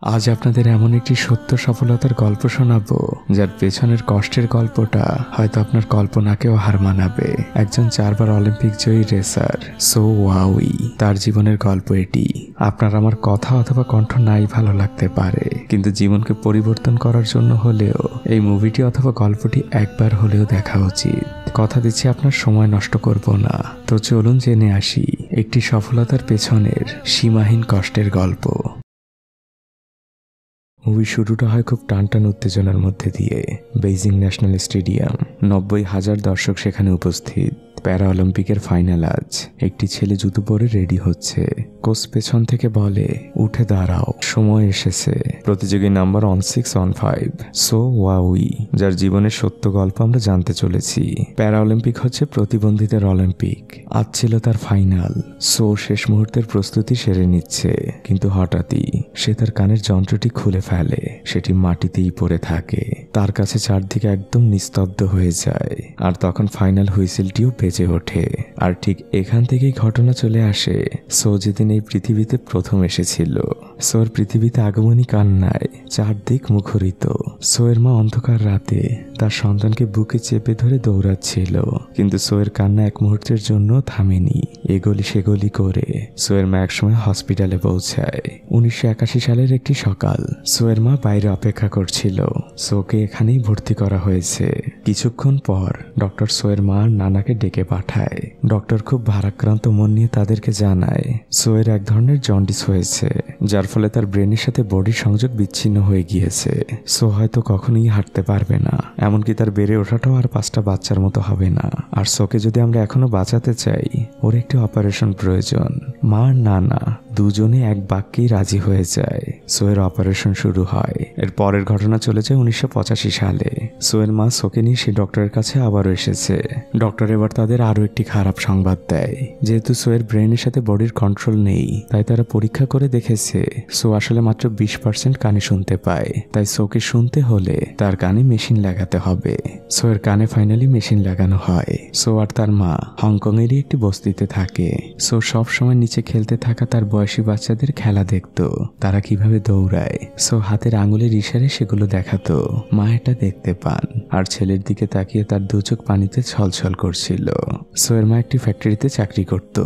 আজ আপনাদের এমন একটি সত্য সফলতার গল্প শোনাবো যার পেছনের কষ্টের গল্পটা হয়তো আপনার কল্পনাকেও হার মানাবে। একজন 4 বার অলিম্পিক জয়ী রেসার সো ওয়াউই, তার জীবনের গল্প এটি। আপনার আমার কথা অথবা কণ্ঠ নাই ভালো লাগতে পারে, কিন্তু জীবনকে পরিবর্তন করার জন্য হলেও এই মুভিটি অথবা গল্পটি একবার হলেও দেখা উচিত। কথা দিচ্ছি আপনার সময় নষ্ট করব না। তো চলুন জেনে আসি একটি সফলতার পেছনের সীমাহীন কষ্টের গল্প। মুভি শুরুটা হয় খুব টানটান উত্তেজনার মধ্যে দিয়ে। বেইজিং ন্যাশনাল স্টেডিয়াম, 90,000 দর্শক সেখানে উপস্থিত। প্যারা অলিম্পিকের ফাইনাল আজ। একটি ছেলে জুতো পরে রেডি হচ্ছে। কোচ পেছন থেকে বলে, উঠে দাঁড়াও, সময় এসেছে। প্রতিযোগী নাম্বার 1615 সো ওয়াউই, যার জীবনের সত্য গল্প আমরা জানতে চলেছি। প্যারা অলিম্পিক হচ্ছে প্রতিবন্ধীদের অলিম্পিক। আজ ছিল তার ফাইনাল। সো শেষ মুহূর্তের প্রস্তুতি সেরে নিচ্ছে, কিন্তু হঠাৎই সে তার কানের যন্ত্রটি খুলে ফেলে। সেটি মাটিতেই পড়ে থাকে। তার কাছে চারদিকে একদম নিস্তব্ধ হয়ে যায়। আর তখন ফাইনাল হুইসেলটিও বেজে ওঠে। আর ঠিক এখান থেকেই ঘটনা চলে আসে সো যেদিন এই পৃথিবীতে প্রথম এসেছিল। সোর পৃথিবীতে আগমনী কান্নায় চারদিক মুখরিত। সোয়ের মা অন্ধকার রাতে তার সন্তানকে বুকে চেপে ধরে দৌড়াচ্ছিল, কিন্তু সোয়ের কান্না এক মুহূর্তের জন্য থামেনি। এগলি সেগলি করে সোয়ের মা একসময় হসপিটালে পৌঁছায়। 1981 সালের একটি সকাল। সোয়ের মা বাইরে অপেক্ষা করছিল। সোকে এখানেই ভর্তি করা হয়েছে। কিছুক্ষণ পর ডক্টর সোয়ের মা নানাকে ডেকে পাঠায়। ডক্টর খুব ভারাক্রান্ত মন নিয়ে তাদেরকে জানায় সোয়ের এক ধরনের জন্ডিস হয়েছে, যার ফলে তার ব্রেনের সাথে বডির সংযোগ বিচ্ছিন্ন হয়ে গিয়েছে। সো হয়তো কখনোই হাঁটতে পারবে না, এমনকি তার বেড়ে ওঠাটাও আর 5টা বাচ্চার মতো হবে না। আর সোকে যদি আমরা এখনো বাঁচাতে চাই, ওর একটি অপারেশন প্রয়োজন। মা আর নানা দুজনে এক বাক্যেই রাজি হয়ে যায়। সোয়ের অপারেশন শুরু হয়। এর পরের ঘটনা চলে যায় 1985 সালে। সোয়ের মা সোকে নিয়ে সেই ডক্টরের কাছে আবারও এসেছে। ডক্টর এবার তাদের আরো একটি খারাপ সংবাদ দেয়। যেহেতু সোয়ের ব্রেনের সাথে বডির কন্ট্রোল নেই, তাই তারা পরীক্ষা করে দেখেছে সো আসলে মাত্র 20% কানে শুনতে পায়। তাই সোকে শুনতে হলে তার কানে মেশিন লাগাতে হবে। সোয়ের কানে ফাইনালি মেশিন লাগানো হয়। সো আর তার মা হংকং এরই একটি বস্তিতে থাকে। সো সব সময় নিচে খেলতে থাকা তার বয়সী বাচ্চাদের খেলা দেখতো, তারা কিভাবে দৌড়ায়। সো হাতের আঙুলের ইশারে সেগুলো দেখাতো। মা এটা দেখতে পান আর ছেলের দিকে তাকিয়ে তার দু চোখ পানিতে ছলছল করছিল। সোয়ের মা একটি ফ্যাক্টরিতে চাকরি করত।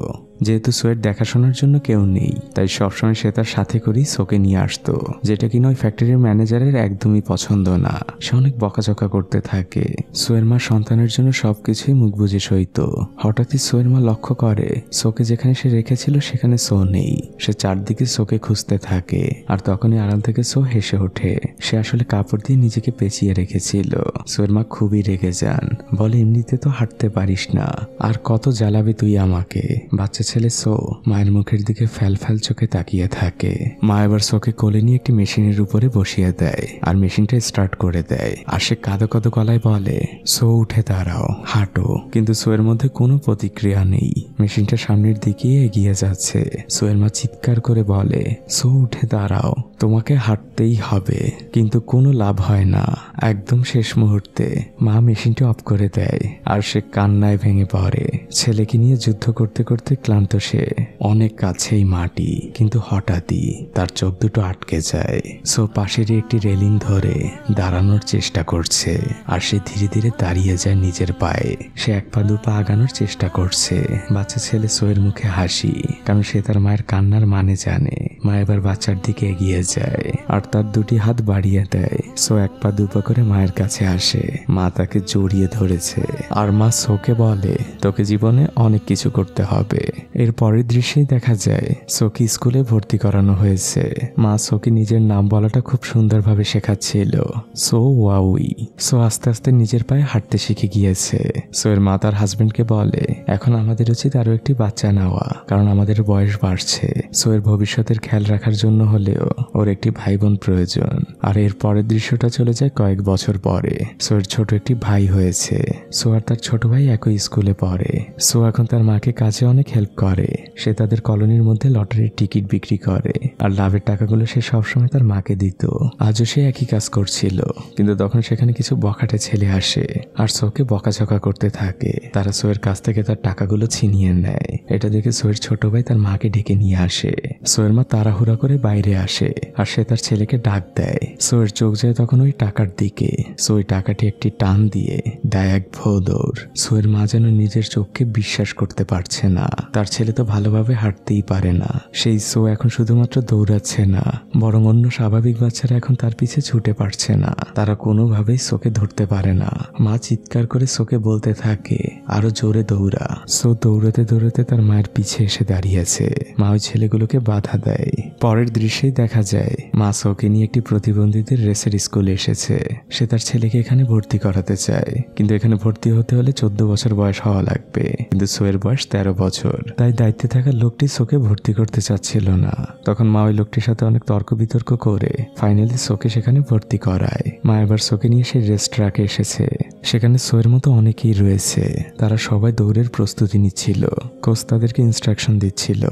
যেহেতু সোয়ের দেখাশোনার জন্য কেউ নেই, তাই সবসময় সে তার সাথে করেই সোকে নিয়ে আসতো, যেটা কিনা ওই ফ্যাক্টরির ম্যানেজারের একদমই পছন্দ না। সে অনেক বকাঝকা করতে থাকে। সোয়ের মা সন্তানের জন্য সবকিছুই মুখ বুজে সইত। হঠাৎই সোয়ের মা লক্ষ্য করে সোকে যেখানে সে রেখেছিল সেখানে সো নেই। সে চারদিকে সোকে খুঁজতে থাকে। আর তখনই আড়াল থেকে সো হেসে ওঠে। সে আসলে কাপড় দিয়ে নিজেকে পেঁচিয়ে রেখেছিল। সোয়ের মা খুবই রেগে যান, বলে এমনিতে তো হাঁটতে পারিস না, আর কত জ্বালাবে তুই আমাকে। বাচ্চা ছেলে সো মায়ের মুখের দিকে ফ্যাল ফ্যাল চোখে তাকিয়ে থাকে। মা এবার সোকে কোলে নিয়ে একটি মেশিনের উপরে বসিয়ে দেয় আর মেশিনটা স্টার্ট করে দেয়। আর সে কাঁদো কাঁদো গলায় বলে, সো উঠে দাঁড়াও, হাঁটো। কিন্তু সোয়ের মধ্যে কোনো প্রতিক্রিয়া নেই। মেশিনটা সামনের দিকে এগিয়ে যাচ্ছে। সোয়ের মা চিৎকার করে বলে, সো উঠে দাঁড়াও, তোমাকে হাঁটতেই হবে। কিন্তু কোনো লাভ হয় না। একদম শেষ মুহূর্তে মা মেশিনটা অফ করে দেয় আর সে কান্নায় ভেঙে পড়ে। ছেলেকে নিয়ে যুদ্ধ করতে করতে ক্লান্ত সে অনেক কাছেই মাটি, কিন্তু হঠাৎই তার চোখ দুটো আটকে যায়। সো পাশেরই একটি রেলিং ধরে দাঁড়ানোর চেষ্টা করছে। আর সে ধীরে ধীরে দাঁড়িয়ে যায় নিজের পায়ে। সে 1 পা 2 পা আগানোর চেষ্টা করছে। বাচ্চা ছেলে সোয়ের মুখে হাসি, কারণ সে তার মায়ের কান্নার মানে জানে। মা এবার বাচ্চার দিকে এগিয়ে যায় আর তার 2টি হাত বাড়িয়ে দেয়। সো 1 পা 2 পা করে মায়ের কাছে আসে। মা তাকে জড়িয়ে ধরেছে আর মা সোকে বলে, তোকে জীবনে অনেক কিছু করতে হবে। এর পরের দৃশ্যেই দেখা যায় সোকে স্কুলে ভর্তি করানো হয়েছে। মা সোকে নিজের নাম বলাটা খুব সুন্দরভাবে শেখাচ্ছিল, সো ওয়াউই। সো আস্তে আস্তে নিজের পায়ে হাঁটতে শিখে গিয়েছে। সোয়ের মা তার হাজবেন্ডকে বলে, এখন আমাদের উচিত আরো একটি বাচ্চা নেওয়া, কারণ আমাদের বয়স বাড়ছে। সোয়ের ভবিষ্যতের খেয়াল রাখার জন্য হলেও ওর একটি ভাই বোন প্রয়োজন। আর এর পরের দৃশ্যটা চলে যায় কয়েক বছর পরে। সোয়ের ছোট একটি ভাই হয়েছে। সো আর তার ছোট ভাই একই স্কুলে পড়ে। সো এখন তার মাকে কাজে অনেক হেল্প করে। সে তাদের কলোনির মধ্যে লটারির টিকিট বিক্রি করে আর লাভের টাকাগুলো সে সবসময় তার মাকে দিত। আজও সে একই কাজ করছিল, কিন্তু তখন সেখানে কিছু বখাটে ছেলে আসে আর সোকে বকাঝকা করতে থাকে। তারা সোয়ের কাছ থেকে তার টাকাগুলো ছিনিয়ে নেয়। এটা দেখে সোয়ের ছোট ভাই তার মাকে ডেকে নিয়ে আসে। সোয়ের মা তাড়াহুড়া করে বাইরে আসে আর সে তার ছেলেকে ডাক দেয়। সোয়ের চোখ যায় তখন ওই টাকার দিকে। সো ওই টাকাটি একটি টান দিয়ে দেয় এক ভোদৌড়। সোয়ের মা যেন নিজের চোখকে বিশ্বাস করতে পারছে না। তার ছেলে তো ভালোভাবে হাঁটতেই পারে না। সেই সো এখন শুধুমাত্র দৌড়াচ্ছে না, বরং অন্য স্বাভাবিক বাচ্চারা এখন তার পিছে ছুটে পারছে না। তারা কোনোভাবেই সোকে ধরতে পারে না। মা চিৎকার করে সোকে বলতে থাকে, আরো জোরে দৌড়া। সো দৌড়াতে দৌড়াতে তার মায়ের পিছে এসে দাঁড়িয়েছে। মা ওই ছেলেগুলোকে বাধা দেয়। পরের দৃশ্যেই দেখা যায় মা সোকে নিয়ে একটি প্রতিবন্ধীদের রেসের স্কুলে এসেছে। সে তার ছেলেকে এখানে ভর্তি করাতে চায়, কিন্তু এখানে ভর্তি হতে হলে 14 বছর বয়স হওয়া লাগবে। কিন্তু সোয়ের বয়স 13 বছর। তাই দায়িত্বে থাকা লোকটি সোকে ভর্তি করতে চাচ্ছিল না। তখন মা ওই লোকটির সাথে অনেক তর্ক বিতর্ক করে ফাইনালি সোকে সেখানে ভর্তি করায়। মা এবার সোকে নিয়ে সেই রেস ট্র্যাকে এসেছে। সেখানে সোয়ের মতো অনেকেই রয়েছে। তারা সবাই দৌড়ের প্রস্তুতি নিচ্ছিল। কোচ তাদেরকে ইনস্ট্রাকশন দিচ্ছিল।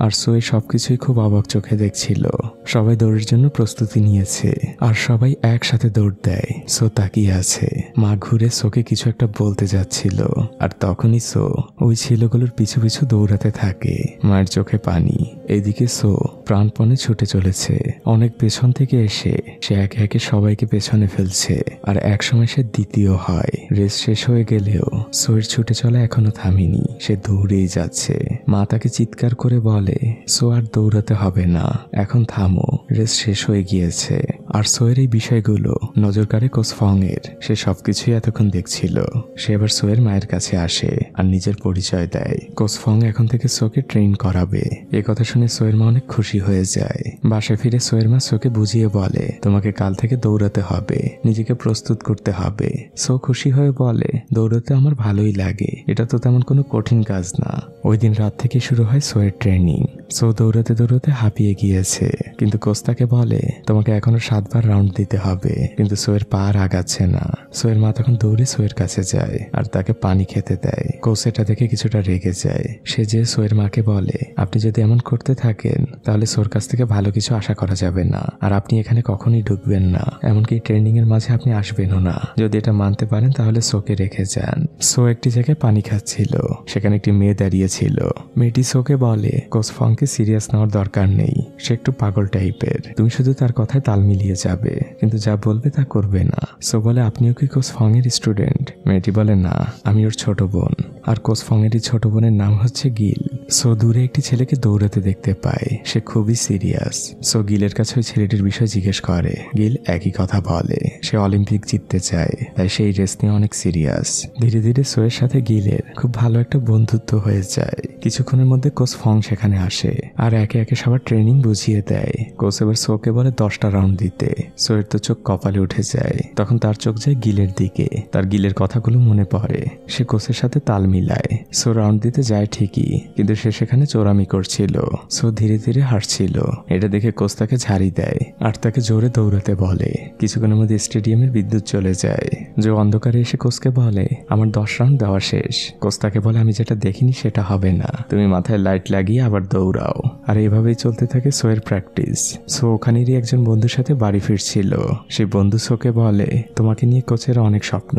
আর সোয়ে সবকিছুই খুব অবাক চোখে দেখছিল। সবাই দৌড়ের জন্য প্রস্তুতি নিয়েছে আর সবাই একসাথে দৌড় দেয়। সো তাকিয়ে আছে। মা ঘুরে সোকে কিছু একটা বলতে যাচ্ছিল, আর তখনই সো ওই ছেলেগুলোর পিছু পিছু দৌড়াতে থাকে। মায়ের চোখে পানি। এদিকে সো প্রাণপণে ছুটে চলেছে। অনেক পেছন থেকে এসে সে একে একে সবাইকে পেছনে ফেলছে, আর একসময় সে দ্বিতীয় হয়। রেস শেষ হয়ে গেলেও সোয়ের ছুটে চলা এখনো থামেনি। সে দৌড়েই যাচ্ছে। মা তাকে চিৎকার করে বলে, সো আর দৌড়াতে হবে না, এখন থামো, রেস শেষ হয়ে গিয়েছে। আর সোয়ের এই বিষয়গুলো নজর কাড়ে কোচ ফং এর। সে সবকিছুই এতক্ষণ দেখছিল। সে এবার সোয়ের মায়ের কাছে আসে আর নিজের পরিচয় দেয়। কোচ ফং এখন থেকে সোকে ট্রেন করাবে। এ কথা শুনে সোয়ের মা অনেক খুশি হয়ে যায়। বাসায় ফিরে সোয়ের মা সোকে বুঝিয়ে বলে, তোমাকে কাল থেকে দৌড়াতে হবে, নিজেকে প্রস্তুত করতে হবে। সো খুশি হয়ে বলে, দৌড়াতে আমার ভালোই লাগে, এটা তো তেমন কোনো কঠিন কাজ না। ওই দিন রাত থেকে শুরু হয় সোয়ের ট্রেনিং। সো দৌড়াতে দৌড়াতে হাঁপিয়ে গিয়েছে, কিন্তু কোচ তাকে বলে, তোমাকে এখনো 7 বার রাউন্ড দিতে হবে। কিন্তু সোয়ের পা আর আগাচ্ছে না। সোয়ের মা তখন দৌড়ে সোয়ের কাছে যায় আর তাকে পানি খেতে দেয়। কোচ এটা দেখে কিছুটা রেগে যায়। সে যে সোয়ের মাকে বলে, আপনি যদি এমন করতে থাকেন তাহলে সোর কাছ থেকে ভালো কিছু আশা করা যাবে না, আর আপনি এখানে কখনোই ঢুকবেন না, এমনকি ট্রেনিং এর মাঝে আপনি আসবেনও না। যদি এটা মানতে পারেন তাহলে সোকে রেখে যান। সো একটি জায়গায় পানি খাচ্ছিল। সেখানে একটি মেয়ে দাঁড়িয়েছিল। মেয়েটি সোকে বলে, কোচ ফংকে সিরিয়াস নেওয়ার দরকার নেই, সে একটু পাগল টাইপের, তুমি শুধু তার কথায় তাল মিলিয়ে যাবে, কিন্তু যা বলবে তা করবে না। সো বলে, আপনিও কি কোচ ফং এর স্টুডেন্ট? মেয়েটি বলে, না, আমি ওর ছোট বোন। আর কোচ ফং এরই ছোট বোনের নাম হচ্ছে গিল। সো দূরে একটি ছেলেকে দৌড়াতে দেখতে পায়। সে খুবই সিরিয়াস। সো গিলের কাছে ওই ছেলেটির বিষয় জিজ্ঞেস করে। গিল একই কথা বলে, সে অলিম্পিক জিততে চায়, তাই সেই রেস নিয়ে অনেক সিরিয়াস। ধীরে ধীরে সোয়ের সাথে গিলের খুব ভালো একটা বন্ধুত্ব হয়ে যায়। কিছুক্ষণের মধ্যে কোচ ফং সেখানে আসে আর একে একে সবার ট্রেনিং বুঝিয়ে দেয়। কোচ এবার সোকে বলে 10টা রাউন্ড দিতে। সোয়ের তো চোখ কপালে উঠে যায়। তখন তার চোখ যায় গিলের দিকে। তার গিলের কথাগুলো মনে পড়ে। সে কোচের সাথে তাল মিলায়। সো রাউন্ড দিতে যায় ঠিকই, কিন্তু সে সেখানে চোরামি করছিল। সো ধীরে ধীরে হাঁটছিল। এটা দেখে কোচ তাকে ঝাড়ি দেয় আর তাকে জোরে দৌড়াতে বলে। কিছুক্ষণের মধ্যে স্টেডিয়ামের বিদ্যুৎ চলে যায়। যে অন্ধকারে এসে কোচকে বলে, আমার 10 রাউন্ড দেওয়া শেষ। কোচ তাকে বলে, আমি যেটা দেখিনি সেটা হবে না, তুমি মাথায় লাইট লাগিয়ে আবার দৌড়াও। আর এভাবেই চলতে থাকে সোয়ের প্র্যাকটিস। সো ওখানেরই একজন বন্ধুর সাথে বাড়ি ফিরছিল। সেই বন্ধু সোকে বলে, তোমাকে নিয়ে কোচের অনেক স্বপ্ন,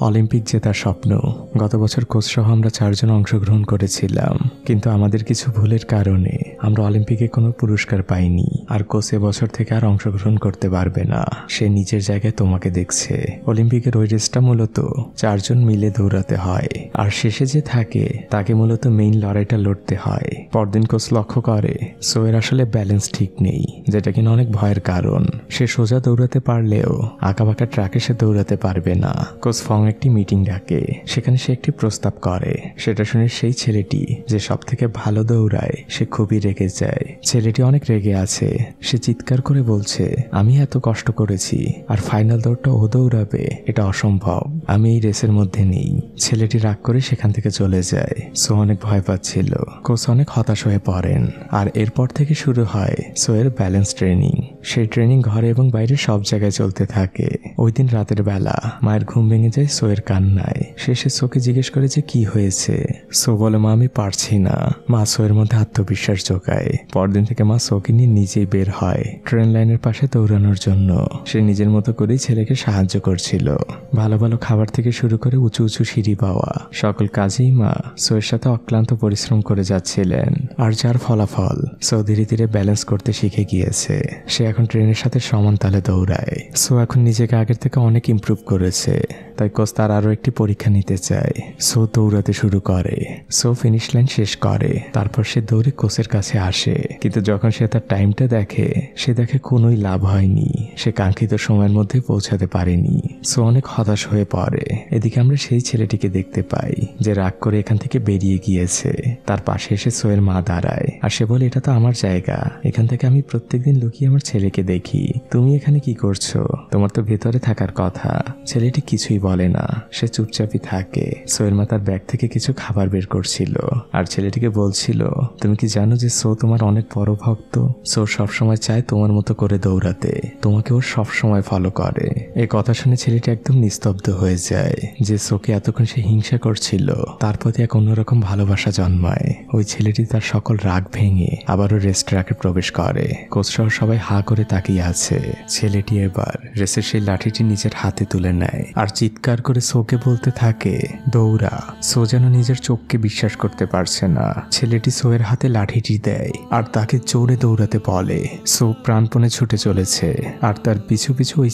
অলিম্পিক জেতার স্বপ্ন। গত বছর কোচ সহ আমরা 4 জন অংশগ্রহণ করেছিলাম, কিন্তু আমাদের কিছু ভুলের কারণে আমরা অলিম্পিকে কোনো পুরস্কার পাইনি। আর কোচ এবছর থেকে আর অংশগ্রহণ করতে পারবে না। সে নিজের জায়গায় তোমাকে দেখছে। অলিম্পিকের ওই রেসটা মূলত 4 জন মিলে দৌড়াতে হয়, আর শেষে যে থাকে তাকে মূলত মেইন লড়াইটা লড়তে হয়। পরদিন কোচ লক্ষ্য করে সোয়ের আসলে ব্যালেন্স ঠিক নেই, যেটা কিনা অনেক ভয়ের কারণ। সে সোজা দৌড়াতে পারলেও আঁকাবাঁকা ট্র্যাকে সে দৌড়াতে পারবে না। কোচ ফং একটি মিটিং ডাকে। সেখানে সে একটি প্রস্তাব করে। সেটা শুনে সেই ছেলেটি যে সব থেকে ভালো দৌড়ায় সে খুবই রেগে যায়। ছেলেটি অনেক রেগে আছে। সে চিৎকার করে বলছে, আমি এত কষ্ট করেছি আর ফাইনাল দৌড়টা ও দৌড়াবে, এটা অসম্ভব, আমি এই রেসের মধ্যে নেই। ছেলেটি রাগ করে সেখান থেকে চলে যায়। সো অনেক ভয় পাচ্ছিল। কোচ অনেক হতাশ হয়ে পড়েন। আর এরপর থেকে শুরু হয় সোয়ের ব্যালেন্স ট্রেনিং। সেই ট্রেনিং ঘরে এবং বাইরে সব জায়গায় চলতে থাকে। ওই দিন রাতের বেলা মায়ের ঘুম ভেঙে যায় সোয়ের কান্নায়। সে সোকে জিজ্ঞেস করে যে কি হয়েছে। সো বলে, মা আমি পারছি না, মা সোয়ের মধ্যে আত্মবিশ্বাস জোগায়। পরদিন থেকে মা সোকে নিয়ে নিজেই বের হয় ট্রেন লাইনের পাশে দৌড়ানোর জন্য। সে নিজের মতো করেই ছেলেকে সাহায্য করছিল। ভালো ভালো খাবার থেকে শুরু করে উঁচু উঁচু সিঁড়ি পাওয়া সকল কাজেই মা সোয়ের সাথে অক্লান্ত পরিশ্রম করে যাচ্ছিলেন। আর যার ফলাফল সো ধীরে ধীরে ব্যালেন্স করতে শিখে গিয়েছে। সে এখন ট্রেনের সাথে সমান তালে দৌড়ায়। সো এখন নিজেকে আগের থেকে অনেক ইমপ্রুভ করেছে। তাই কোচ তার আরো একটি পরীক্ষা নিতে চায়। সো দৌড়াতে শুরু করে। সো ফিনিশ লাইন শেষ করে। তারপর সে দৌড়ে কোচের কাছে আসে। কিন্তু যখন সে তার টাইমটা দেখে, সে দেখে কোনোই লাভ হয়নি। সে কাঙ্ক্ষিত সময়ের মধ্যে পৌঁছাতে পারেনি। সো অনেক হতাশ হয়ে পড়ে। এদিকে আমরা সেই ছেলেটিকে দেখতে পাই যে রাগ করে এখান থেকে বেরিয়ে গিয়েছে। তার পাশে এসে সোয়ের মা দাঁড়ায় আর সে বলে, এটা তো আমার জায়গা, এখান থেকে আমি প্রত্যেকদিন লুকিয়ে আমার ছেলেকে দেখি, তুমি এখানে কি করছো? তোমার তো ভেতরে থাকার কথা। ছেলেটি কিছুই বলে না, সে চুপচাপই থাকে। সোয়ের মা তার ব্যাগ থেকে কিছু খাবার বের করছিল আর ছেলেটিকে বলছিল, তুমি কি জানো যে সো তোমার অনেক বড় ভক্ত? সো সবসময় চায় তোমার মতো করে দৌড়াতে, তোমাকে ও সবসময় ফলো করে। এই কথা শুনে ছেলেটি একদম নিস্তব্ধ হয়ে যায়। যে সোকে এতক্ষণ সে হিংসা করছিল তার প্রতি এক অন্যরকম ভালোবাসা জন্মায়। ওই ছেলেটি তার সকল রাগ ভেঙে আবারও রেস্ট ট্র্যাকে প্রবেশ করে। কোচ সহ সবাই হা করে তাকিয়ে আছে। ছেলেটি এবার রেসের সেই লাঠিটি নিজের হাতে তুলে নেয় আর চিৎকার করে সোকে বলতে থাকে, দৌড়া। সো যেন নিজের চোখকে বিশ্বাস করতে পারছে না। ছেলেটি সোয়ের হাতে লাঠিটি দেয় আর তাকে জোরে দৌড়াতে বলে। সো প্রাণপণে ছুটে চলেছে আর তার পিছু পিছু ওই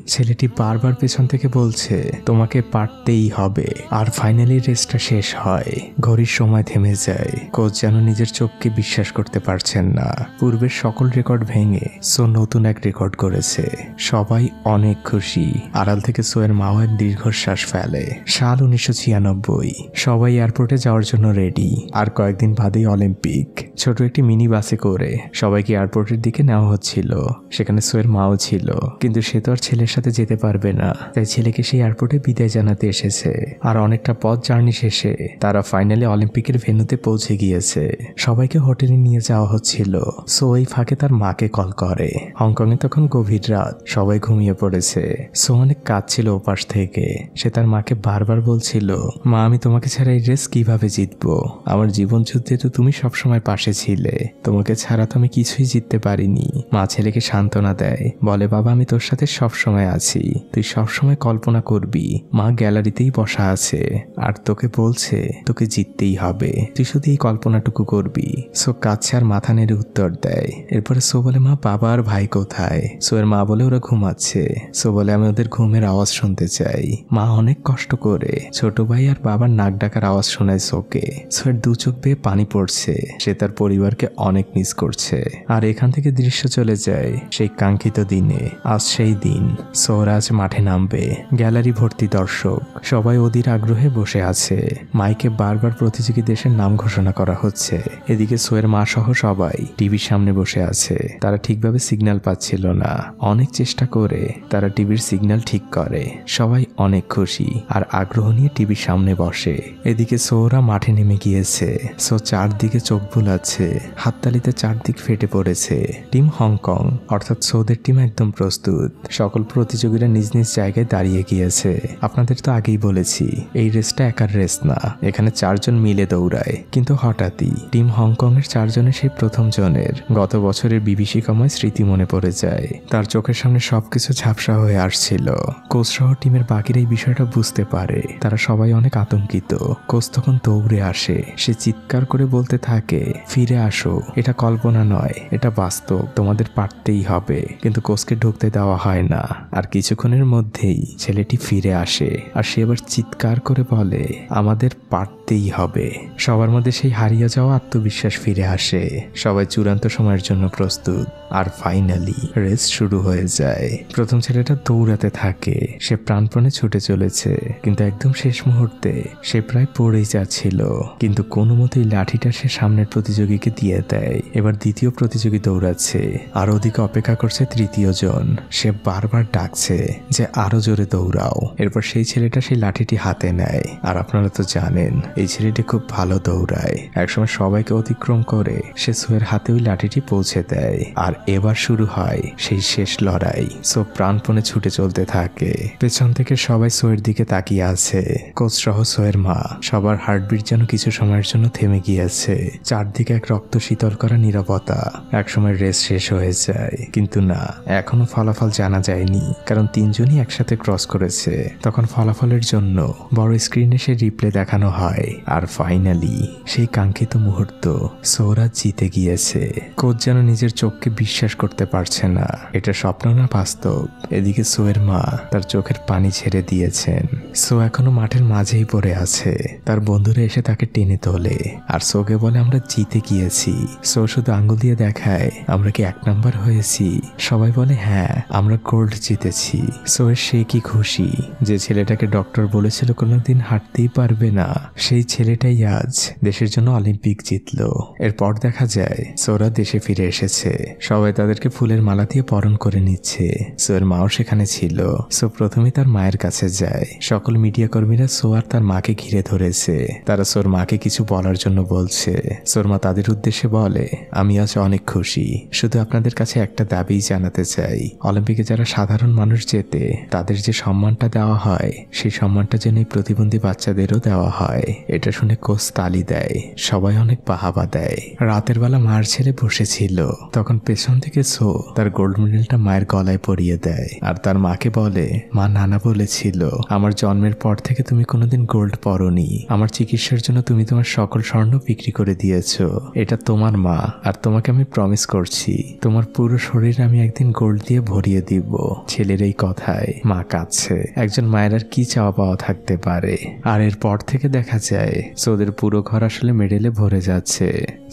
ছেলেটি বারবার পেছন থেকে বলছে, তোমাকে পারতেই হবে। আর ফাইনালি রেসটা শেষ হয়। ঘড়ির সময় থেমে যায়। কোচ যেন নিজের চোখকে বিশ্বাস করতে পারছেন না। পূর্বের সকল রেকর্ড ভেঙে সো নতুন এক রেকর্ড করেছে। সবাই অনেক খুশি। আড়াল থেকে সোয়ের মাও এক দীর্ঘশ্বাস ফেলে। সাল 1996। সবাই এয়ারপোর্টে যাওয়ার জন্য রেডি। আর কয়েকদিন বাদেই অলিম্পিক। ছোট একটি মিনি বাসে করে সবাইকে এয়ারপোর্টের দিকে নেওয়া হচ্ছিল। সেখানে সোয়ের মাও ছিল, কিন্তু সে তো আর ছেলের সাথে যেতে পারবে না। তাই ছেলেকে সেই এয়ারপোর্টে বিদায় জানাতে এসেছে। আর অনেকটা পথ জার্নি শেষে তারা ফাইনালি অলিম্পিকের ভেন্যুতে পৌঁছে গিয়েছে। সবাইকে হোটেলে নিয়ে যাওয়া হচ্ছিল। সো এই ফাঁকে তার মাকে কল করে। হংকং এ তখন গভীর রাত, সবাই ঘুমিয়ে পড়েছে। সো অনেক কাঁদছিল ওপাশ থেকে। সে তার মাকে বারবার বলছিল, মা আমি তোমাকে ছাড়া এই রেস কিভাবে জিতবো? আমার জীবন যুদ্ধে তো তুমি সবসময় পাশে ছিলে, তোমাকে ছাড়া তো আমি কিছুই জিততে পারিনি। মা ছেলেকে সান্ত্বনা দেয়, বলে বাবা আমি তোর সাথে সবসময় আছি, তুই সবসময় কল্পনা করবি মা গ্যালারিতেই বসা আছে আর তোকে বলছে তোকে জিততেই হবে, তুই শুধু এই কল্পনাটুকু করবি। সো কাছে আর মাথা নেড়ে উত্তর দেয়। এরপরে সো বলে, মা বাবা আর ভাই কোথায়? সো এর মা বলে, ওরা ঘুমাচ্ছে। সো বলে, আমি ওদের ঘুমের আওয়াজ শুনতে চাই। মা অনেক কষ্ট করে ছোট ভাই আর বাবার নাক ডাকার আওয়াজ শোনায় সোকে। সো এর দু চোখ বেয়ে পানি পড়ছে। সে তার পরিবারকে অনেক মিস করছে। আর এখান থেকে দৃশ্য চলে যায় সেই কাঙ্ক্ষিত দিনে। আজ সেই দিন। সোরা আজ মাঠে নামবে। গ্যালারি ভর্তি দর্শক, সবাই অধীর আগ্রহে বসে আছে। মাইকে বারবার প্রতিযোগী দেশের নাম ঘোষণা করা হচ্ছে। এদিকে সোয়ের মা সহ সবাই টিভির সামনে বসে আছে। তারা ঠিকভাবে সিগন্যাল পাচ্ছিল না। অনেক চেষ্টা করে তারা টিভির সিগন্যাল ঠিক করে। সবাই অনেক খুশি আর আগ্রহ নিয়ে টিভির সামনে বসে। এদিকে সোরা মাঠে নেমে গিয়েছে। সো চারদিকে চোখ বুলাচ্ছে। হাততালিতে চারদিক ফেটে পড়েছে। টিম হংকং অর্থাৎ সোদের টিম একদম প্রস্তুত। সকল প্রতিযোগীরা নিজ নিজ জায়গায় দাঁড়িয়ে গিয়েছে। আপনাদের তো আগেই বলেছি এই রেসটা একার রেস না, এখানে চারজন মিলে দৌড়ায়। কিন্তু হঠাৎই টিম হংকং এর চারজনের সেই প্রথম জনের গত বছরের বিভীষিকাময় স্মৃতি মনে পড়ে যায়। তার চোখের সামনে সবকিছু ঝাপসা হয়ে আসছিল। কোচ সহ টিমের বাকিরা এই বিষয়টা বুঝতে পারে। তারা সবাই অনেক আতঙ্কিত। কোচ তখন দৌড়ে আসে। সে চিৎকার করে বলতে থাকে, ফিরে আসো, এটা কল্পনা নয়, এটা বাস্তব, তোমাদের পারতেই হবে। কিন্তু কোচকে ঢুকতে দেওয়া হয় না। আর কিছুক্ষণের মধ্যেই ছেলেটি ফিরে আসে আর সে এবার চিৎকার করে বলে, আমাদের পারতেই হবে। সবার মধ্যে সেই হারিয়ে যাওয়া আত্মবিশ্বাস ফিরে আসে। সবাই চূড়ান্ত সময়ের জন্য প্রস্তুত। আর ফাইনালি রেস শুরু হয়ে যায়। প্রথম ছেলেটা দৌড়াতে থাকে। সে প্রাণপণে ছুটে চলেছে, কিন্তু একদম শেষ মুহূর্তে সে প্রায় পড়েই যাচ্ছিল। কিন্তু কোনো মতেই লাঠিটা সে সামনের প্রতিযোগীকে দিয়ে দেয়। এবার দ্বিতীয় প্রতিযোগী দৌড়াচ্ছে আর ওদিকে অপেক্ষা করছে তৃতীয় জন। সে বারবার ডাকছে যে আরো জোরে দৌড়াও। এরপর সেই ছেলেটা সেই লাঠিটি হাতে নেয়। আর আপনারা তো জানেন এই ছেলেটি খুব ভালো দৌড়ায়, একসময় সবাইকে অতিক্রম করে সে সোয়ের হাতে ওই লাঠিটি পৌঁছে দেয়। আর এবার শুরু হয় সেই শেষ লড়াই। সো প্রাণপণে ছুটে চলতে থাকে। পেছন থেকে সবাই সোয়ের দিকে তাকিয়ে আছে। কোচ সহ সোয়ের মা, সবার হার্টবিট যেন কিছু সময়ের জন্য থেমে গিয়েছে। চারদিকে এক রক্ত শীতল করা নীরবতা। একসময় রেস শেষ হয়ে যায়, কিন্তু না, এখনো ফলাফল জানা যায়নি, কারণ তিনজনই একসাথে ক্রস করেছে। তখন ফলাফলের জন্য বড় স্ক্রিনে সে রিপ্লে দেখানো হয়। আর ফাইনালি সেই কাঙ্ক্ষিত মুহূর্ত, সৌরাজ জিতে গিয়েছে। কোচ যেন নিজের চোখকে বিশ্বাস করতে পারছে না, এটা স্বপ্ন না বাস্তব। এদিকে সোয়ের মা তার চোখের পানি ছেড়ে দিয়েছেন। সো এখনো মাঠের মাঝেই পড়ে আছে। তার বন্ধুরা এসে তাকে টেনে তোলে আর সোকে বলে আমরা জিতে গিয়েছি। সো শুধু আঙ্গুল দিয়ে দেখায় আমরা কি 1 নাম্বার হয়েছি। সবাই বলে হ্যাঁ, আমরা গোল্ড জিতেছি। সো সে কি খুশি। যে ছেলেটাকে ডক্টর বলেছিল কোনোদিন হাঁটতেই পারবে না, সেই ছেলেটাই আজ দেশের জন্য অলিম্পিক জিতলো। এরপর দেখা যায় সোরা দেশে ফিরে এসেছে। সবাই তাদেরকে ফুলের মালা দিয়ে বরণ করে নিচ্ছে। সোয়ের মাও সেখানে ছিল। সো প্রথমে তার মায়ের কাছে যায়। সকল মিডিয়া কর্মীরা সো আর তার মাকে ঘিরে ধরেছে। তারা সোর মাকে কিছু বলার জন্য বলছে। সোর মা তাদের উদ্দেশ্যে বলে, আমি আজ অনেক খুশি, শুধু আপনাদের কাছে একটা দাবি জানাতে চাই, অলিম্পিকে যারা সাধারণ মানুষ জেতে তাদের যে সম্মানটা দেওয়া হয়, সেই সম্মানটা যেন এই প্রতিবন্ধী বাচ্চাদেরও দেওয়া হয়। এটা শুনে কোচ তালি দেয়, সবাই অনেক বাহাবা দেয়। রাতের বেলা মার ছেলে বসেছিল, তখন পেছন থেকে সো তার গোল্ড মেডেলটা মায়ের গলায় পরিয়ে দেয় আর তার মাকে বলে, মা নানা বলেছিল আমার জন্মের পর থেকে তুমি কোনোদিন গোল্ড পরোনি, আমার চিকিৎসার জন্য তুমি তোমার সকল স্বর্ণ বিক্রি করে দিয়েছো। এটা তোমার মা, আর তোমাকে আমি প্রমিস করছি তোমার পুরো শরীর আমি একদিন গোল্ড দিয়ে ভরিয়ে দিব। ছেলের এই কথায় মা কাঁদছে। একজন মায়ের আর কি চাওয়া পাওয়া থাকতে পারে। আর এরপর থেকে দেখা যায় সোদের পুরো ঘর আসলে মেডেলে ভরে যাচ্ছে।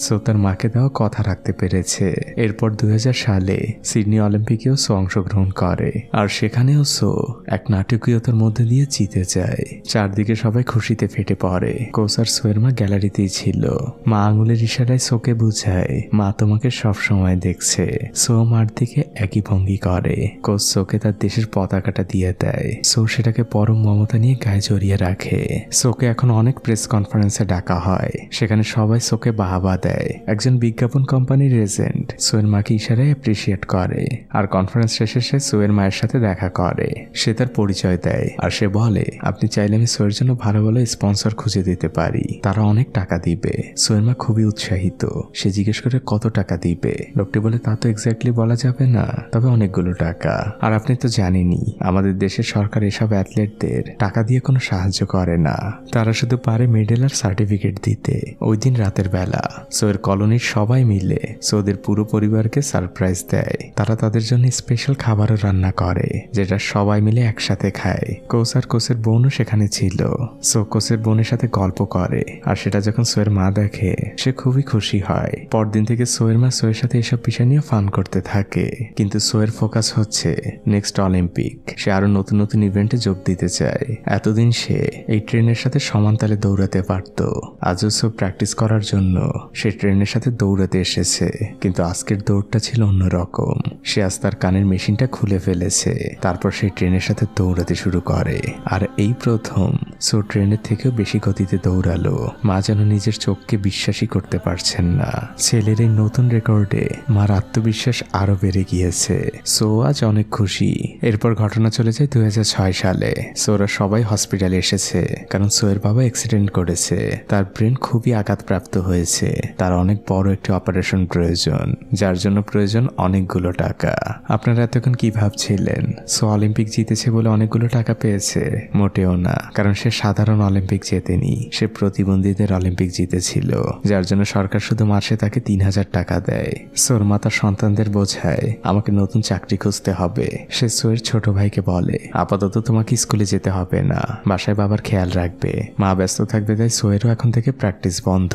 সো তার মাকে দেওয়া কথা রাখতে পেরেছে। এরপর 2000 সালে সিডনি অলিম্পিকেও সো অংশগ্রহণ করে, আর সেখানেও সো এক নাটকীয়তার মধ্যে দিয়ে জিতে যায়। চারদিকে সবাই খুশিতে ফেটে পড়ে। কোচ আর সোয়ের মা গ্যালারিতেই ছিল। মা আঙুলের ইশারায় সোকে বুঝায় মা তোমাকে সব সময় দেখছে। সো মার দিকে একই ভঙ্গি করে। কোচ সোকে তার দেশের পতাকাটা দিয়ে দেয়। সো সেটাকে পরম মমতা নিয়ে গায়ে জড়িয়ে রাখে। সোকে এখন অনেক প্রেস কনফারেন্সে ডাকা হয়, সেখানে সবাই সোকে বাহাবা দেয়। একজন বিজ্ঞাপন কোম্পানির এজেন্ট সোয়ের মাকে ইশারায় অ্যাপ্রিসিয়েট করে, আর কনফারেন্স শেষে সে সোয়ের মায়ের সাথে দেখা করে। সে তার পরিচয় দেয় আর সে বলে, আপনি চাইলে আমি সোয়ের জন্য ভালো ভালো স্পন্সর খুঁজে দিতে পারি, তারা অনেক টাকা দিবে। সোয়ের মা খুবই উৎসাহিত। সে জিজ্ঞেস করে কত টাকা দিবে। লোকটি বলে তা তো এক্স্যাক্টলি বলা যাবে না, তবে অনেকগুলো টাকা। আর আপনি তো জানেনই আমাদের দেশের সরকার এসব অ্যাথলেটদের টাকা দিয়ে কোনো সাহায্য করে না, তারা শুধু পারে মেডেল আর সার্টিফিকেট দিতে। ওই দিন রাতের বেলা সোয়ের কলোনির সবাই মিলে সোদের পুরো পরিবারকে সারপ্রাইজ দেয়। তারা তাদের জন্য স্পেশাল খাবারও রান্না করে, যেটা সবাই মিলে একসাথে খায়। কোচ আর কোচের বোনও সেখানে ছিল। সো কোচের বোনের সাথে গল্প করে, আর সেটা যখন সোয়ের মা দেখে সে খুবই খুশি হয়। পরদিন থেকে সোয়ের মা সোয়ের সাথে এসব বিষয় নিয়ে ফান করতে থাকে, কিন্তু সোয়ের ফোকাস হচ্ছে নেক্সট অলিম্পিক। সে আরো নতুন নতুন ইভেন্টে যোগ দিতে চায়। এতদিন সে এই ট্রেনের সাথে সমান তালে দৌড়াতে পারত। আজও সো প্র্যাকটিস করার জন্য সে ট্রেনের সাথে দৌড়াতে এসেছে, কিন্তু আজকের দৌড়টা ছিল অন্যরকম। সে আজ তার কানের মেশিনটা খুলে ফেলেছে, তারপর সে ট্রেনের সাথে দৌড়াতে শুরু করে। আর এই প্রথম সো ট্রেনের থেকেও বেশি গতিতে দৌড়ালো। মা যেন নিজের চোখকে বিশ্বাসই করতে পারছেন না। ছেলের এই নতুন রেকর্ডে মার আত্মবিশ্বাস আরো বেড়ে গিয়েছে। সো আজ অনেক খুশি। এরপর ঘটনা চলে যায় 2006 সালে। সোরা সবাই হসপিটালে এসেছে, কারণ সোয়ের বাবা অ্যাক্সিডেন্ট করেছে। তার ব্রেন খুবই আঘাতপ্রাপ্ত হয়েছে। তার অনেক বড় একটি অপারেশন প্রয়োজন, যার জন্য প্রয়োজন অনেকগুলো টাকা। আপনারা এতক্ষণ কি ভাবছিলেন সো অলিম্পিক জিতেছে বলে অনেকগুলো টাকা পেয়েছে? মোটেও না, কারণ সে সাধারণ অলিম্পিক জেতেনি, সে প্রতিবন্ধীদের অলিম্পিক জিতেছিল, যার জন্য সরকার শুধু মাসে তাকে 3000 টাকা দেয়। সোর মা তার সন্তানদের বোঝায় আমাকে নতুন চাকরি খুঁজতে হবে। সে সোয়ের ছোট ভাইকে বলে আপাতত তোমাকে স্কুলে যেতে হবে না, বাসায় বাবার খেয়াল রাখবে, মা ব্যস্ত থাকবে, তাই সোয়েরও এখন থেকে প্র্যাকটিস বন্ধ।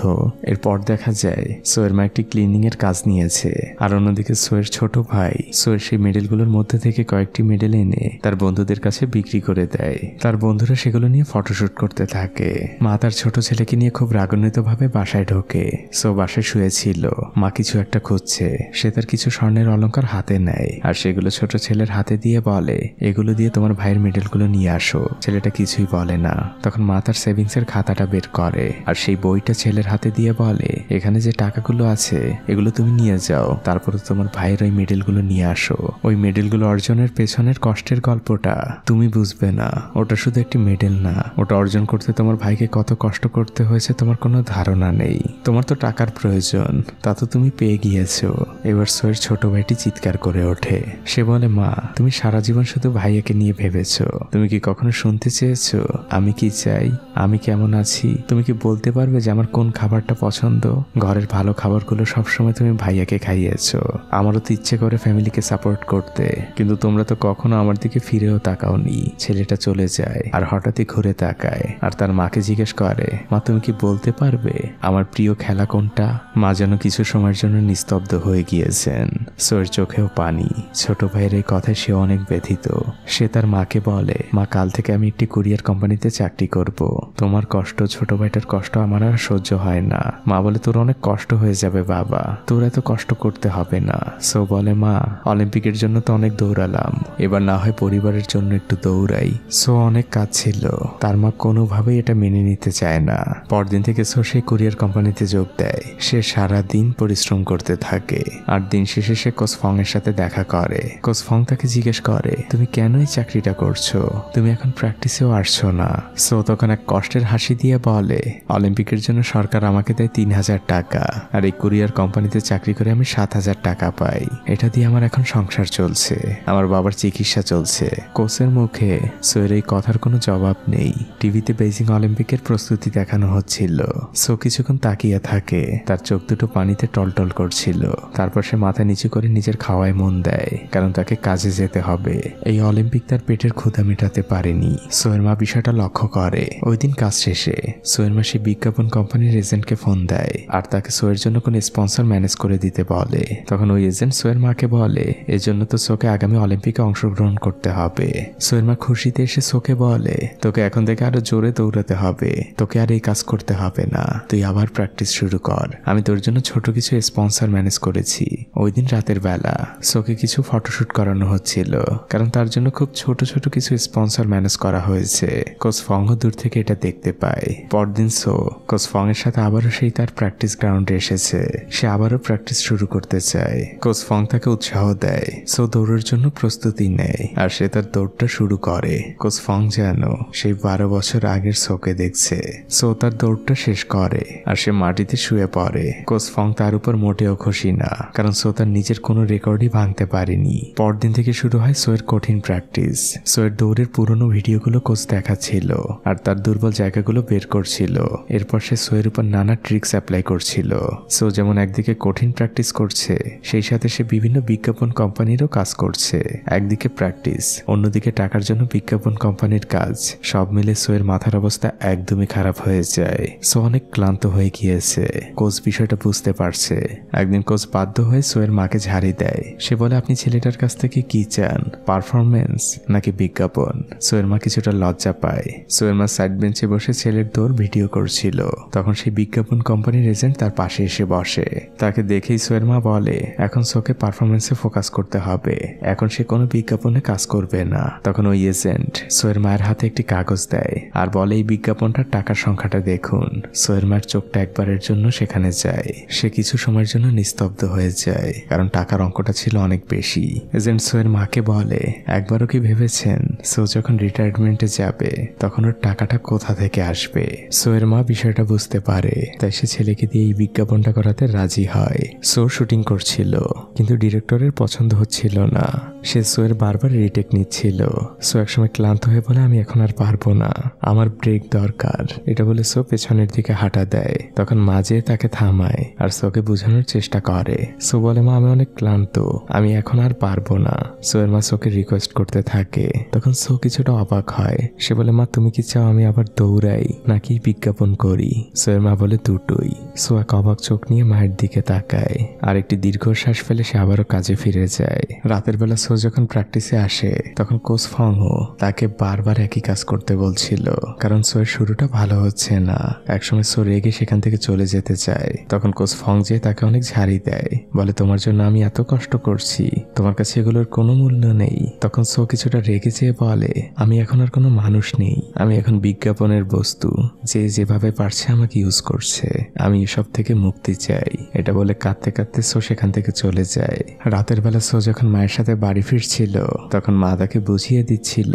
এরপর দেখা যায় সোয়ের মা একটি ক্লিনিং এর কাজ নিয়েছে, আর অন্যদিকে সোয়ের ছোট ভাই সোয়ের সেই মেডেলগুলোর মধ্যে থেকে কয়েকটি মেডেল এনে তার বন্ধুদের কাছে বিক্রি করে দেয়। তার বন্ধুরা সেগুলো নিয়ে ফটোশুট করতে থাকে। মা তার ছোট ছেলেকে নিয়ে খুব রাগান্বিত ভাবে বাসায় ঢোকে। সো বাসায় শুয়েছিল, মা কিছু একটা খুঁজছে। সে তার কিছু স্বর্ণের অলংকার হাতে নেয় আর সেগুলো ছোট ছেলের হাতে দিয়ে বলে এগুলো দিয়ে তোমার ভাইয়ের মেডেলগুলো নিয়ে আসো। ছেলেটা কিছুই বলে না। তখন মা তার সেভিংসের খাতাটা বের করে আর সেই বইটা ছেলের হাতে দিয়ে বলে, এখানে যে টাকাগুলো আছে এগুলো তুমি নিয়ে যাও, তারপরে তোমার ভাইয়ের ওই মেডেলগুলো নিয়ে আসো। ওই মেডেলগুলো অর্জনের পেছনের কষ্টের গল্পটা তুমি বুঝবে না। ওটা শুধু একটি মেডেল না, ওটা অর্জন করতে তোমার ভাইকে কত কষ্ট করতে হয়েছে তোমার কোনো ধারণা নেই। তোমার তো টাকার প্রয়োজন, তা তো তুমি পেয়ে গিয়েছো। এবার সোয়ের ছোট ভাইটি চিৎকার করে ওঠে। সে বলে, মা তুমি সারা জীবন শুধু ভাইয়াকে নিয়ে ভেবেছো, তুমি কি কখনো শুনতে চেয়েছো আমি কি চাই, আমি কেমন আছি? তুমি কি বলতে পারবে যে আমার কোন খাবারটা পছন্দ? ঘরের ভালো খাবারগুলো সবসময় তুমি ভাইয়াকে খাইয়েছো। আমারও তো ইচ্ছে করে ফ্যামিলিকে সাপোর্ট করতে, কিন্তু তোমরা তো কখনো আমার দিকে ফিরেও তাকাওনি। ছেলেটা চলে যায় আর হঠাৎই ঘুরে তাকায় আর তার মাকে জিজ্ঞেস করে, মা তুমি কি বলতে পারবে আমার প্রিয় খেলা কোনটা? মা যেন কিছু সময়ের জন্য নিস্তব্ধ হয়ে গিয়েছেন। সোয়ের চোখেও পানি। ছোট ভাইয়ের এই কথায় সে অনেক ব্যথিত। সে তার মাকে বলে, মা কাল থেকে আমি একটি কুরিয়ার কোম্পানিতে চাকরি করব। তোমার কষ্ট, ছোট ভাইটার কষ্ট আমার আর সহ্য হয় না। মা বলে, তোর অনেক কষ্ট হয়ে যাবে বাবা, তোর এত কষ্ট করতে হবে না। সো বলে, মা অলিম্পিকের জন্য তো অনেক দৌড়ালাম, এবার না হয় পরিবারের জন্য একটু দৌড়াই। সো অনেক কাজ ছিল। তার মা কোনোভাবেই এটা মেনে নিতে চায় না। পরদিন থেকে সো সেই কুরিয়ার কোম্পানিতে যোগ দেয়। সে সারা দিন পরিশ্রম করতে থাকে আর দিন শেষে সে কোচ ফং এর সাথে দেখা করে। কোচ ফং তাকে জিজ্ঞেস করে, তুমি কেন এই চাকরিটা করছো? তুমি এখন প্র্যাকটিসেও আসছো না। সো তখন এক কষ্টের হাসি দিয়ে বলে, অলিম্পিকের জন্য সরকার আমাকে দেয় 3000 টাকা আর এই কুরিয়ার কোম্পানিতে চাকরি করে আমি 7000 টাকা পাই। এটা দিয়ে আমার এখন সংসার চলছে, আমার বাবার চিকিৎসা চলছে। কোচের মুখে সোয়ের এই কথার কোনো জবাব নেই। টিভিতে বেইজিং অলিম্পিকের প্রস্তুতি দেখানো হচ্ছিল। সো কিছুক্ষণ তাকিয়ে থাকে, তার চোখ দুটো পানিতে টলটল করছিল। তারপর সে মাথা নিচু করে নিজের খাওয়ায় মন দেয়, কারণ তাকে কাজে যেতে হবে। এই অলিম্পিক তার পেটের ক্ষুধা মেটাতে পারেনি। সোয়ের মা বিষয়টা লক্ষ্য করে। ওই দিন কাজ শেষে সোয়ের মা সেই বিজ্ঞাপন কোম্পানির এজেন্টকে ফোন দেয় আর তাকে সোয়ের জন্য কোনো স্পন্সর ম্যানেজ করে দিতে বলে। তখন ওই এজেন্ট সোয়ের মাকে বলে, এজন্য তো সোকে আগামী অলিম্পিকে অংশগ্রহণ করতে হবে। সোয়ের মা খুশিতে এসে সোকে বলে, তোকে এখন থেকে আরো জোরে দৌড়াতে হবে, তোকে আর এই কাজ করতে হবে না, তুই আবার প্র্যাকটিস শুরু কর। আমি তোর জন্য ছোট কিছু স্পন্সর ম্যানেজ করেছি। ওই দিন রাতের বেলা সোকে কিছু ফটোশুট করানো হচ্ছিল, কারণ তার জন্য খুব ছোট ছোট কিছু স্পন্সর ম্যানেজ করা হয়েছে। কোচ ফং দূর থেকে এটা দেখতে পায়। পরদিন সো কোচ ফং এর সাথে আবারও সেই তার প্র্যাকটিস গ্রাউন্ডে এসেছে। সে আবারও প্র্যাকটিস শুরু করতে চায়। কোচ ফং তাকে উৎসাহ দেয়। সো দৌড়ের জন্য প্রস্তুতি নেয় আর সে তার দৌড়টা শুরু করে। কোচ ফং যেন সেই 12 বছর আগের সোকে দেখছে। সো তার দৌড়টা শেষ করে আর সে মাটিতে শুয়ে পড়ে। কোচ ফং তার উপর মোটেও খুশি না, কারণ সো তার নিজের কোনো রেকর্ডই ভাঙতে পারেনি। পরদিন থেকে শুরু হয় সোয়ের কঠিন প্র্যাকটিস। সোয়ের দৌড়ের পুরনো ভিডিওগুলো কোচ দেখাচ্ছিল আর তার দুর্বল জায়গাগুলো বের করছিল। এরপর সে সোয়ের উপর নানা ট্রিক্স অ্যাপ্লাই করছিল। সো যেমন একদিকে কঠিন প্র্যাকটিস করছে, সেই সাথে সে বিভিন্ন বিজ্ঞাপন কোম্পানিরও কাজ করছে। একদিকে প্র্যাকটিস, অন্যদিকে টাকার জন্য বিজ্ঞাপন কোম্পানির কাজ। সব মিলে সোয়ের মাথার অবস্থা একদমই খারাপ হয়ে যায়। সো অনেক ক্লান্ত হয়ে গিয়েছে। কোচ বিষয়টা বুঝতে পারছে। একদিন কোচ বাধ্য হয়ে সোয়ের মাকে ঝাড়ি দেয়। সে বলে, আপনি ছেলেটার কাছ থেকে কি চান, পারফরমেন্স নাকি বিজ্ঞাপন? সোয়ের মা কিছুটা লজ্জা পায়। সোয়ের মা সাইড বেঞ্চে বসে ছেলের দৌড় ভিডিও করছিল। তখন সেই বিজ্ঞাপন কোম্পানির এজেন্ট তার পাশে এসে বসে। তাকে দেখেই সোয়ের মা বলে, এখন সোকে পারফরমেন্সে ফোকাস করতে হবে, এখন সে কোনো বিজ্ঞাপনে কাজ করবে না। তখন ওই এজেন্ট সোয়ের মায়ের হাতে একটি কাগজ দেয় আর বলে, এই বিজ্ঞাপনটার টাকার সংখ্যাটা দেখুন। সোয়ের মায়ের চোখটা একবারের জন্য সেখানে যায়। সে কিছু সময়ের জন্য নিস্তব্ধ হয়ে যায়, কারণ টাকার অঙ্কটা ছিল অনেক বেশি। এজেন্ট সোয়ের মাকে বলে, একবারও কি ভেবেছেন সো যখন রিটায়ারমেন্টে যাবে তখন ওর টাকাটা কোথা থেকে আসবে? সোয়ের মা বিষয়টা বুঝতে পারে, তাই সে ছেলেকে দিয়ে এই বিজ্ঞাপনটা করাতে রাজি হয়। সো শুটিং করছিল, কিন্তু ডিরেক্টরের পছন্দ হচ্ছিল না। সে সোয়ের বারবার রিটেক নিচ্ছিল। সো একসময় ক্লান্ত হয়ে বলে, আমি এখন আর পারবো না, আমার ব্রেক দরকার। এটা বলে সো পেছনের দিকে হাঁটা দেয়। তখন মাঝে তাকে থামায় আর সোকে বোঝানোর চেষ্টা করে। সো বলে, মা আমি অনেক ক্লান্ত, আমি এখন আর পারবো না। সোয়ের মা সোকে রিকোয়েস্ট করতে থাকে। তখন সো কিছুটা অবাক হয়। সে বলে, মা তুমি কি চাও আমি আবার দৌড়াই নাকি বিজ্ঞাপন করি? সোয়ের মা বলে, দুটোই। সো এক অবাক চোখ নিয়ে মায়ের দিকে তাকায় আর একটি দীর্ঘশ্বাস ফেলে সে আবারও কাজে ফিরে যায়। রাতের বেলা সো যখন প্র্যাকটিসে আসে তখন কোচ ফংও তাকে বারবার একই কাজ করতে বলছিল, কারণ সোয়ের শুরুটা ভালো হচ্ছে না। একসময় সো রেগে সেখান থেকে চলে যেতে চায়। তখন কোচ ফং যে তাকে অনেক ঝাড়ি দেয়, বলে, তোমার জন্য আমি এত কষ্ট করছি, তোমার কাছে এগুলোর কোনো মূল্য নেই। তখন সো কিছুটা রেগে যেয়ে বলে, আমি এখন আর কোনো মানুষ নেই, আমি এখন বিজ্ঞাপন বিজ্ঞাপনের বস্তু, যে যেভাবে পারছে আমাকে ইউজ করছে, আমি এসব থেকে মুক্তি চাই। এটা বলে কাঁদতে কাঁদতে সো সেখান থেকে চলে যায়। রাতের বেলা সো যখন মায়ের সাথে বাড়ি ফিরছিল তখন মা তাকে বুঝিয়ে দিচ্ছিল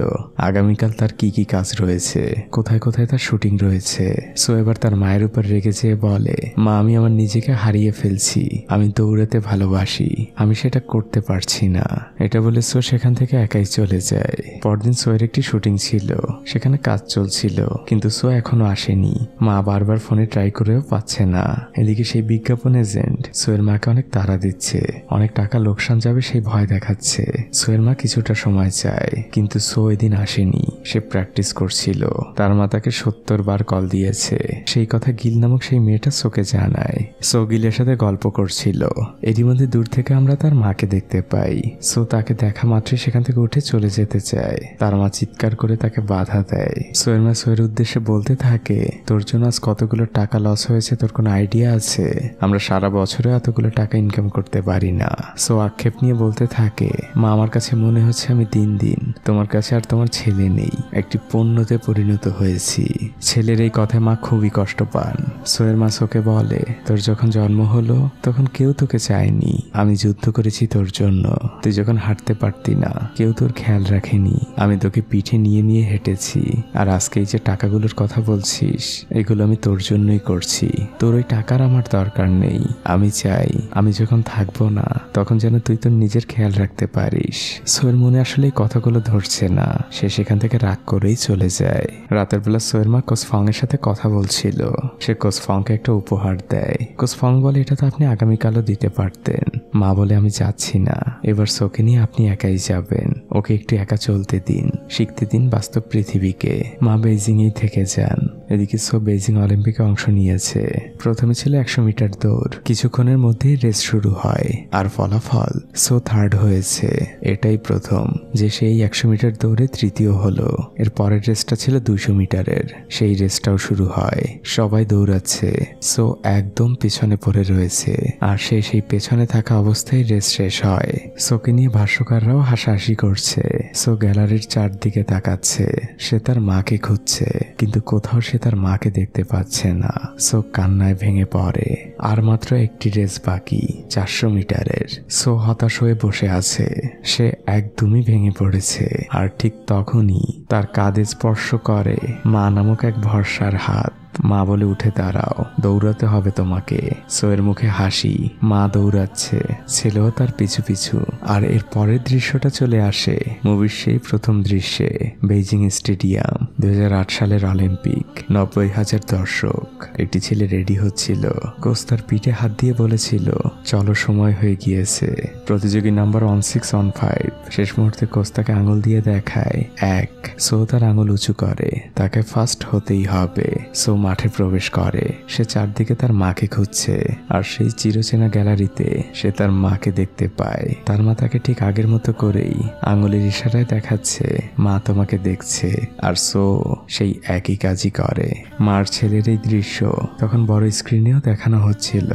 আগামীকাল তার কি কি কাজ রয়েছে, কোথায় কোথায় তার শুটিং রয়েছে। সো এবার তার মায়ের উপর রেগে যেয়ে বলে, মা আমি আমার নিজেকে হারিয়ে ফেলছি, আমি দৌড়াতে ভালোবাসি, আমি সেটা করতে পারছি না। এটা বলে সো সেখান থেকে একাই চলে যায়। পরদিন সোয়ের একটি শুটিং ছিল, সেখানে কাজ চলছিল, কিন্তু সো এখনো আসেনি। মা বারবার ফোনে ট্রাই করেও পাচ্ছে না। এদিকে সেই বিজ্ঞাপন এজেন্ট সোয়ের মাকে অনেক তাড়া দিচ্ছে, অনেক টাকা লোকসান যাবে সেই ভয় দেখাচ্ছে। সোয়ের মা কিছুটা সময় চায়, কিন্তু সো এদিন আসেনি। সে প্র্যাকটিস করছিল। তার মা তাকে 70 বার কল দিয়েছে। সেই কথা গিল নামক সেই মেয়েটা সোকে জানায়। সো গিলের সাথে গল্প করছিল। এরই মধ্যে দূর থেকে আমরা তার মাকে দেখতে পাই। সো তাকে দেখা মাত্রই সেখান থেকে উঠে চলে যেতে চায়। তার মা চিৎকার করে তাকে বাধা দেয়। সোয়ের মা সোয়ের উদ্দেশ্যে বলতে থাকে, তোর জন্য আজ কতগুলো টাকা লস হয়েছে তোর কোনো আইডিয়া আছে? আমরা সারা বছরে এতগুলো টাকা ইনকাম করতে পারি না। সো আক্ষেপ নিয়ে বলতে থাকে, মা আমার কাছে মনে হচ্ছে আমি দিন দিন তোমার কাছে আর তোমার ছেলে নেই, একটি পণ্যতে পরিণত হয়েছি। ছেলের এই কথায় মা খুবই কষ্ট পান। সোয়ের মা সোকে বলে, তোর যখন জন্ম হলো তখন কেউ তোকে চায়নি, আমি যুদ্ধ করেছি তোর জন্য। তুই যখন হাঁটতে পারতি না কেউ তোর খেয়াল রাখেনি, আমি তোকে পিঠে নিয়ে নিয়ে হেঁটেছি। আর আজকে এই যে টাকাগুলোর কথা বলছিস এগুলো আমি তোর জন্যই করছি। তোর ওই টাকার আমার দরকার নেই। আমি চাই আমি যখন থাকবো না তখন যেন তুই তোর নিজের খেয়াল রাখতে পারিস। সোয়ের মনে আসলে এই কথাগুলো ধরছে না। সে সেখান থেকে রাগ করেই চলে যায়। রাতের বেলা সোয়ের মা কোসফং এর সাথে কথা বলছিল। সে কোসফংকে একটা উপহার দেয়। কোসফং বলে, এটা তো আপনি আগামীকালও দিতে পারতেন। মা বলে, আমি যাচ্ছি না, এবার সোকে নিয়ে আপনি একাই যাবেন। ওকে একটু একা চলতে দিন, শিখতে দিন বাস্তব পৃথিবীকে। মা বেইজিং এই থেকে যান। এদিকে সো বেইজিং অলিম্পিকে অংশ নিয়েছে। প্রথমে ছিল 100 মিটার দৌড়। কিছুক্ষণের মধ্যেই রেস শুরু হয় আর ফলাফল সো থার্ড হয়েছে। এটাই প্রথম যে সেই 100 মিটার দৌড়ে তৃতীয় হলো। এর পরের রেসটা ছিল 200 মিটারের। সেই রেসটাও শুরু হয়। সবাই দৌড়াচ্ছে, সো একদম পেছনে পড়ে রয়েছে। আর সেই পেছনে থাকা অবস্থায় রেস শেষ হয়। সোকে নিয়ে ভাষ্যকাররাও হাসাহাসি করছে। সো গ্যালারির চারদিকে তাকাচ্ছে। সে তার মাকে খুঁজছে, কিন্তু কোথাও সে তার মাকে দেখতে পাচ্ছে না। সো কান্নায় ভেঙে পড়ে। আর মাত্র একটি রেস বাকি, 400 মিটারের। সো হতাশ হয়ে বসে আছে। সে একদমই ভেঙে পড়েছে। আর ঠিক তখনই তার কাঁধে স্পর্শ করে মা নামক এক ভরসার হাত। মা বলে, উঠে দাঁড়াও, দৌড়াতে হবে তোমাকে। সোয়ের মুখে হাসি। মা দৌড়াচ্ছে, ছেলেও তার পিছু পিছু। আর এর পরের দৃশ্যটা চলে আসে মুভির সেই প্রথম দৃশ্যে। বেইজিং স্টেডিয়াম, 2008 সালের অলিম্পিক, 90,000 দর্শক। একটি ছেলে রেডি হচ্ছিল। কোচ তার পিঠে হাত দিয়ে বলেছিল, চলো সময় হয়ে গিয়েছে। প্রতিযোগী নাম্বার 1615। শেষ মুহূর্তে কোচ তাকে আঙুল দিয়ে দেখায় 1। সো তার আঙুল উঁচু করে, তাকে ফার্স্ট হতেই হবে। সো মাঠে প্রবেশ করে। সে চারদিকে তার মাকে খুঁজছে। আর সেই চিরচেনা গ্যালারিতে সে তার মাকে দেখতে পায়। তার মা তাকে ঠিক আগের মতো করেই আঙুলের ইশারায় দেখাচ্ছে, মা তোমাকে দেখছে। আর সো সেই একই কাজই করে। মার ছেলের এই দৃশ্য তখন বড় স্ক্রিনেও দেখানো হচ্ছিল।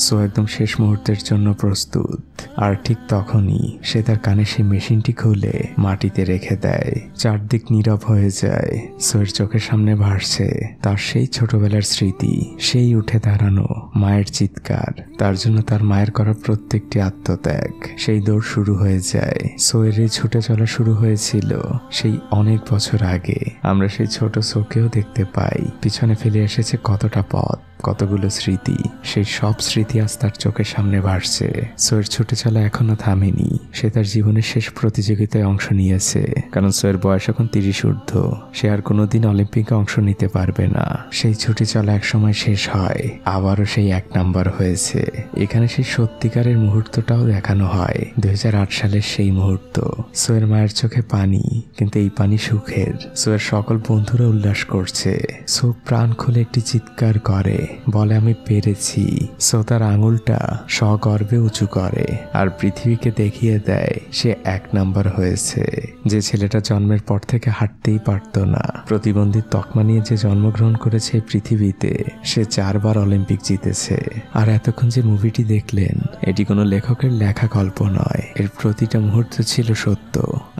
সো একদম শেষ মুহূর্তের জন্য প্রস্তুত। আর ঠিক তখনই সে তার কানে সেই মেশিনটি খুলে মাটিতে রেখে দেয়। চারদিক নীরব হয়ে যায়। সোয়ের চোখের সামনে ভাসছে তার সেই ছোটবেলার স্মৃতি, সেই উঠে দাঁড়ানো, মায়ের চিৎকার, তার জন্য তার মায়ের করা প্রত্যেকটি আত্মত্যাগ। সেই দৌড় শুরু হয়ে যায়। সোয়ের এই ছুটে চলা শুরু হয়েছিল সেই অনেক বছর আগে। আমরা সেই ছোট সোকেও দেখতে পাই। পিছনে ফেলে এসেছে কতটা পথ, কতগুলো স্মৃতি। সেই সব স্মৃতি আজ তার চোখের সামনে ভাসছে। সোয়ের ছুটে চলা এখনো থামেনি। সে তার জীবনের শেষ প্রতিযোগিতায় অংশ নিয়েছে। কারণ সোয়ের বয়স এখন 30 ঊর্ধ্ব। সে আর কোনোদিন অলিম্পিকে অংশ নিতে পারবে না। সেই ছুটে চলা একসময় শেষ হয়, আবারও সেই 1 নাম্বার হয়েছে। এখানে সেই সত্যিকারের মুহূর্তটাও দেখানো হয়, 2008 সালের সেই মুহূর্ত। সোয়ের মায়ের চোখে পানি, কিন্তু এই পানি সুখের। সোয়ের সকল বন্ধুরা উল্লাস করছে। সো প্রাণ খুলে একটি চিৎকার করে, বলে আমি পেরেছি। সো তার আঙুলটা সগর্বে উঁচু করে আর পৃথিবীকে দেখিয়ে দেয় সে 1 নাম্বার হয়েছে। যে ছেলেটা জন্মের পর থেকে হাঁটতেই পারত না, প্রতিবন্ধী তকমা নিয়ে যে জন্মগ্রহণ করেছে এই পৃথিবীতে, সে 4 বার অলিম্পিক জিতেছে। আর এতক্ষণ যে মুভিটি দেখলেন, এটি কোনো লেখকের লেখা গল্প নয়, এর প্রতিটা মুহূর্ত ছিল সত্য।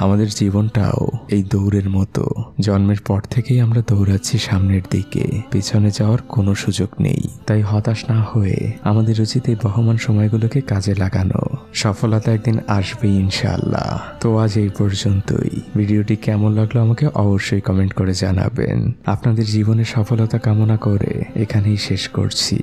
আমাদের জীবনটাও এই দৌড়ের মতো। জন্মের পর থেকেই আমরা দৌড়াচ্ছি সামনের দিকে, পিছনে যাওয়ার কোনো সুযোগ নেই। তাই হতাশ না হয়ে আমাদের উচিত এই বহমান সময়গুলোকে কাজে লাগানো। সফলতা একদিন আসবে ইনশাআল্লাহ। তো আজ এই পর্যন্তই। ভিডিওটি কেমন লাগলো আমাকে অবশ্যই কমেন্ট করে জানাবেন। আপনাদের জীবনে সফলতা কামনা করে এখানেই শেষ করছি।